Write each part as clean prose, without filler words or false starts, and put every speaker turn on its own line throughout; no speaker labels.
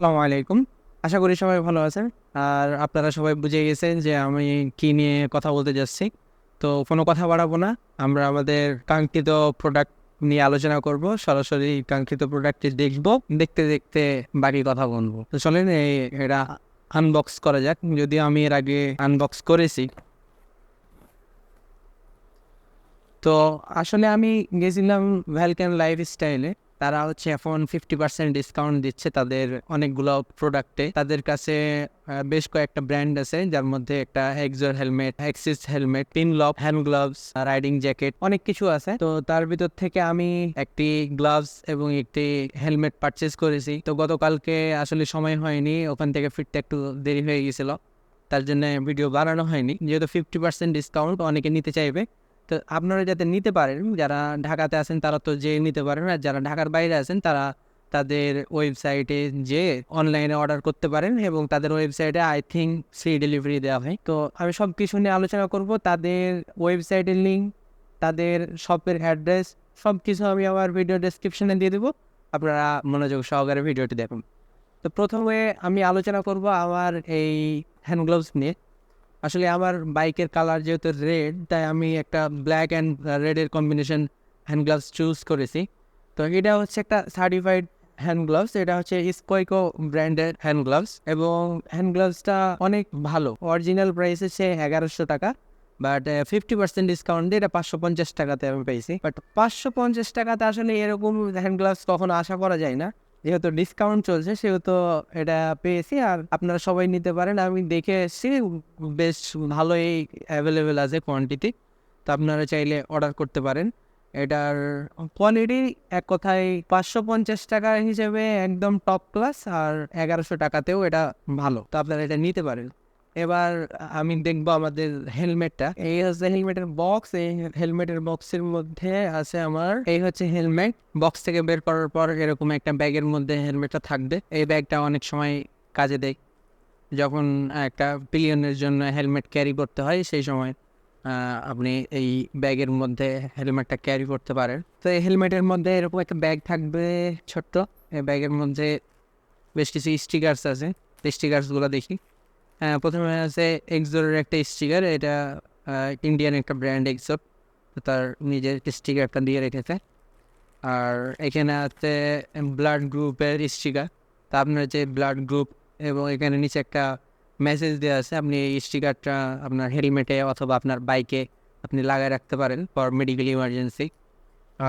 আসসালামু আলাইকুম। আশা করি সবাই ভালো আছেন। আর আপনারা সবাই বুঝে গেছেন যে আমি কি নিয়ে কথা বলতে যাচ্ছি। তো কোনো কথা বাড়াবো না। আমরা আমাদের কাঙ্ক্ষিত প্রোডাক্ট নিয়ে আলোচনা করব। সরাসরি কাঙ্ক্ষিত প্রোডাক্টটি দেখব। দেখতে, দেখতে বাকি কথা বলব। তো চলেন এটা আনবক্স করা যাক। যদিও আমি এর আগে আনবক্স করেছি। তো আসলে আমি গেছিলাম ভ্যালকান লাইফস্টাইলে। তারা হচ্ছে এখন 50% ডিসকাউন্ট দিচ্ছে তাদের অনেকগুলো প্রোডাক্টে। তাদের কাছে বেশ কয়েকটা ব্র্যান্ড আছে, যার মধ্যে একটা XOR helmet, Axis helmet, Pinlock, hand gloves, riding jacket, অনেক কিছু আছে। তো তার ভিতর থেকে আমি একটি গ্লাভস এবং একটি হেলমেট পারচেজ করেছি। তো গতকালকে আসলে সময় হয়নি, ওখান থেকে ফিরতে একটু দেরি হয়ে গেছিল, তার জন্য ভিডিও বানানো হয়নি। যেহেতু 50% ডিসকাউন্ট অনেকে নিতে চাইবে, তো আপনারা যাতে নিতে পারেন, যারা ঢাকাতে আছেন তারা তো যে নিতে পারেন, আর যারা ঢাকার বাইরে আছেন তারা তাদের ওয়েবসাইটে যে অনলাইনে অর্ডার করতে পারেন, এবং তাদের ওয়েবসাইটে আই থিঙ্ক ফ্রি ডেলিভারি দেওয়া হয়। তো আমি সব কিছু নিয়ে আলোচনা করব, তাদের ওয়েবসাইটের লিঙ্ক, তাদের শপের অ্যাড্রেস, সব কিছু আমি আমার ভিডিও ডেসক্রিপশনে দিয়ে দেবো। আপনারা মনোযোগ সহকারে ভিডিওটি দেখুন। তো প্রথমে আমি আলোচনা করব আমার এই হ্যান্ড গ্লোভস নিয়ে। আসলে আমার বাইকের কালার যেহেতু রেড, তাই আমি একটা ব্ল্যাক অ্যান্ড রেডের কম্বিনেশন হ্যান্ড গ্লাভস চুজ করেছি। তো এটা হচ্ছে একটা সার্টিফাইড হ্যান্ড গ্লাভস। এটা হচ্ছে স্কোইকো ব্র্যান্ডের হ্যান্ড গ্লাভস, এবং হ্যান্ড গ্লাভসটা অনেক ভালো। অরিজিনাল প্রাইস হচ্ছে 1100 টাকা, বাট 50% ডিসকাউন্ট দিয়ে এটা 550 টাকাতে আমি পেয়েছি। বাট 550 টাকাতে আসলে এরকম হ্যান্ড গ্লাভস কখনো আশা করা যায় না। যেহেতু ডিসকাউন্ট চলছে সেহেতু এটা পেয়েছি, আর আপনারা সবাই নিতে পারেন। আমি দেখে এসেছি, বেশ ভালোই অ্যাভেলেবেল আছে কোয়ান্টিটি। তো আপনারা চাইলে অর্ডার করতে পারেন। এটার কোয়ালিটি এক কথায় 550 টাকা হিসেবে একদম টপ ক্লাস, আর 1100 টাকাতেও এটা ভালো। তো আপনারা এটা নিতে পারেন। এবার আমি দেখবো আমাদের হেলমেটটা। এই হচ্ছে হেলমেটের বক্স। এই হেলমেটের বক্সের মধ্যে আছে আমার এই হচ্ছে হেলমেট। বক্স থেকে বের করার পর এরকম একটা ব্যাগের মধ্যে হেলমেটটা থাকবে। এই ব্যাগটা অনেক সময় কাজে দেয়, যখন একটা পিলিয়নের জন্য হেলমেট ক্যারি করতে হয় সেই সময় আপনি এই ব্যাগের মধ্যে হেলমেটটা ক্যারি করতে পারেন। তো এই হেলমেটের মধ্যে এরকম একটা ব্যাগ থাকবে ছোট্ট। এই ব্যাগের মধ্যে বেশ কিছু স্টিকার্স আছে। স্টিকার্সগুলো দেখি। প্রথমে আছে এক্সোরের একটা স্টিকার। এটা ইন্ডিয়ান একটা ব্র্যান্ড এক্সোর, তার নিজের স্টিকারটা দিয়ে রেখেছে। আর এখানে আছে ব্লাড গ্রুপের স্টিকার। তা আপনার যে ব্লাড গ্রুপ, এবং এখানে নিচে একটা মেসেজ দেওয়া আছে। আপনি এই স্টিকারটা আপনার হেলমেটে অথবা আপনার বাইকে আপনি লাগায় রাখতে পারেন ফর মেডিকেল ইমার্জেন্সি।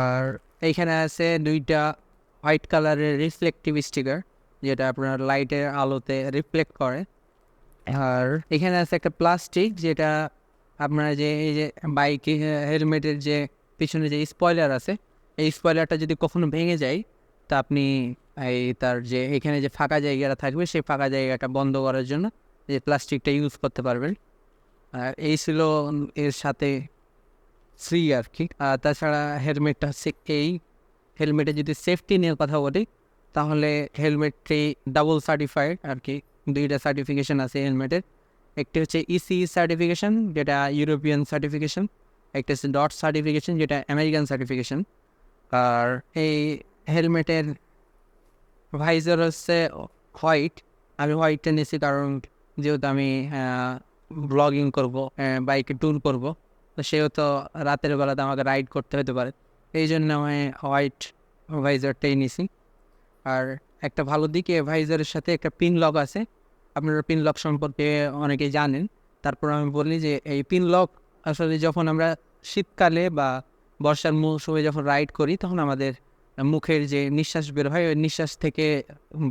আর এইখানে আছে দুইটা হোয়াইট কালারের রিফ্লেকটিভ স্টিকার, যেটা আপনার লাইটের আলোতে রিফ্লেক্ট করে। আর এখানে আছে একটা প্লাস্টিক, যেটা আপনার যে এই যে বাইকে হেলমেটের যে পিছনে যে স্পয়লার আছে, এই স্পয়লারটা যদি কখনো ভেঙে যায়, তা আপনি এই তার যে এখানে যে ফাঁকা জায়গাটা থাকবে সেই ফাঁকা জায়গাটা বন্ধ করার জন্য যে প্লাস্টিকটা ইউজ করতে পারবেন। আর এই ছিল এর সাথে ফ্রি আর কি। আর তাছাড়া হেলমেটটা হচ্ছে এই হেলমেটে যদি সেফটি নিয়ে কথা বলি, তাহলে হেলমেটটি ডাবল সার্টিফাইড আর কি। দুইটা সার্টিফিকেশন আছে হেলমেটের। একটি হচ্ছে ইসি সার্টিফিকেশন, যেটা ইউরোপিয়ান সার্টিফিকেশন। একটা হচ্ছে ডট সার্টিফিকেশন, যেটা আমেরিকান সার্টিফিকেশন। আর এই হেলমেটের ভাইজার হচ্ছে হোয়াইট। আমি হোয়াইটটা নিয়েছি কারণ যেহেতু আমি ব্লগিং করব, বাইকে ট্যুর করব, তো সেহেতু রাতের বেলাতে আমাকে রাইড করতে হতে পারে, এই জন্য আমি হোয়াইট ভাইজারটাই নিয়েছি। আর একটা ভালো দিক, এ ভাইজারের সাথে একটা পিন লক আছে। আপনারা পিন লক সম্পর্কে অনেকেই জানেন, তারপর আমি বলি যে এই পিন লক আসলে যখন আমরা শীতকালে বা বর্ষার মৌসুমে যখন রাইড করি, তখন আমাদের মুখের যে নিঃশ্বাস বের হয়, ওই নিঃশ্বাস থেকে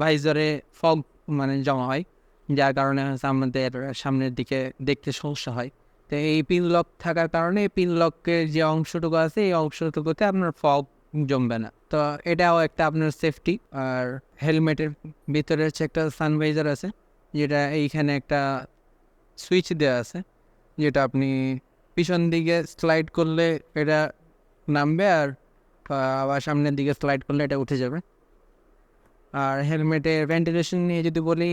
ভাইজারে ফগ মানে জমা হয়, যার কারণে হচ্ছে আমাদের সামনের দিকে দেখতে সমস্যা হয়। তো এই পিন লক থাকার কারণে পিন লকের যে অংশটুকু আছে, এই অংশটুকুতে আপনার ফগ জমবে না। তো এটাও একটা আপনার সেফটি। আর হেলমেটের ভিতরে হচ্ছে একটা সানভাইজার আছে, যেটা এইখানে একটা সুইচ দেওয়া আছে, যেটা আপনি পিছন দিকে স্লাইড করলে এটা নামবে, আর আবার সামনের দিকে স্লাইড করলে এটা উঠে যাবে। আর হেলমেটের ভেন্টিলেশন নিয়ে যদি বলি,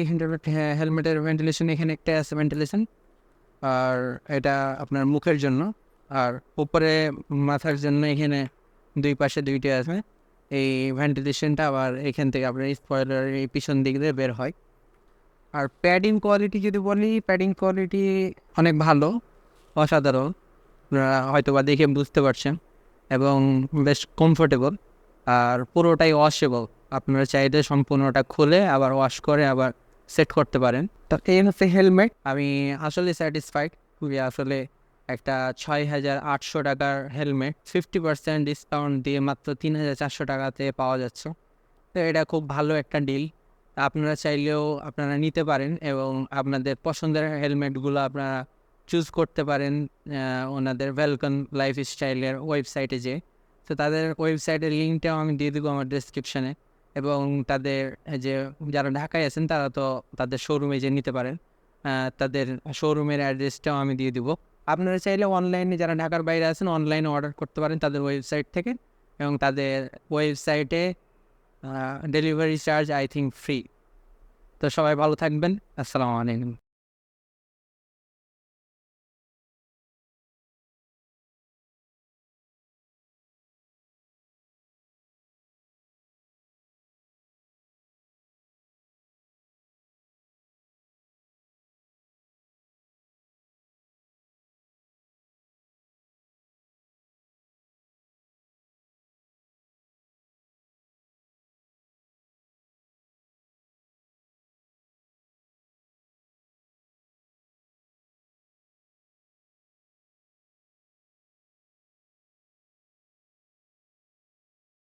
হেলমেটের ভেন্টিলেশন এখানে একটা আছে ভেন্টিলেশন, আর এটা আপনার মুখের জন্য। আর উপরে মাথার জন্য এখানে দুই পাশে দুইটা আছে। এই ভেন্টিলেশনটা আবার এখান থেকে আপনার স্পয়লার এই পিছন দিক দিয়ে বের হয়। আর প্যাডিং কোয়ালিটি যদি বলি, প্যাডিং কোয়ালিটি অনেক ভালো, অসাধারণ, আপনারা হয়তো বা দেখে বুঝতে পারছেন, এবং বেশ কমফোর্টেবল, আর পুরোটাই ওয়াশেবল। আপনারা চাইলে সম্পূর্ণটা খুলে আবার ওয়াশ করে আবার সেট করতে পারেন। তো এই হচ্ছে হেলমেট। আমি আসলে স্যাটিসফাইড খুবই। আসলে একটা 6,800 টাকার হেলমেট 50% ডিসকাউন্ট দিয়ে মাত্র 3,400 টাকাতে পাওয়া যাচ্ছে। তো এটা খুব ভালো একটা ডিল। আপনারা চাইলেও আপনারা নিতে পারেন এবং আপনাদের পছন্দের হেলমেটগুলো আপনারা চুজ করতে পারেন ওনাদের ভ্যালকন লাইফস্টাইলের ওয়েবসাইটে যেয়ে। তো তাদের ওয়েবসাইটের লিঙ্কটাও আমি দিয়ে দেবো আমার ডেসক্রিপশানে, এবং তাদের যে যারা ঢাকায় আছেন তারা তো তাদের শোরুমে যেয়ে নিতে পারেন। তাদের শোরুমের অ্যাড্রেসটাও আমি দিয়ে দিব। আপনারা চাইলে অনলাইনে, যারা ঢাকার বাইরে আছেন, অনলাইনে অর্ডার করতে পারেন তাদের ওয়েবসাইট থেকে, এবং তাদের ওয়েবসাইটে delivery charge I think free. তো সবাই ভালো থাকবেন। আসসালামু আলাইকুম।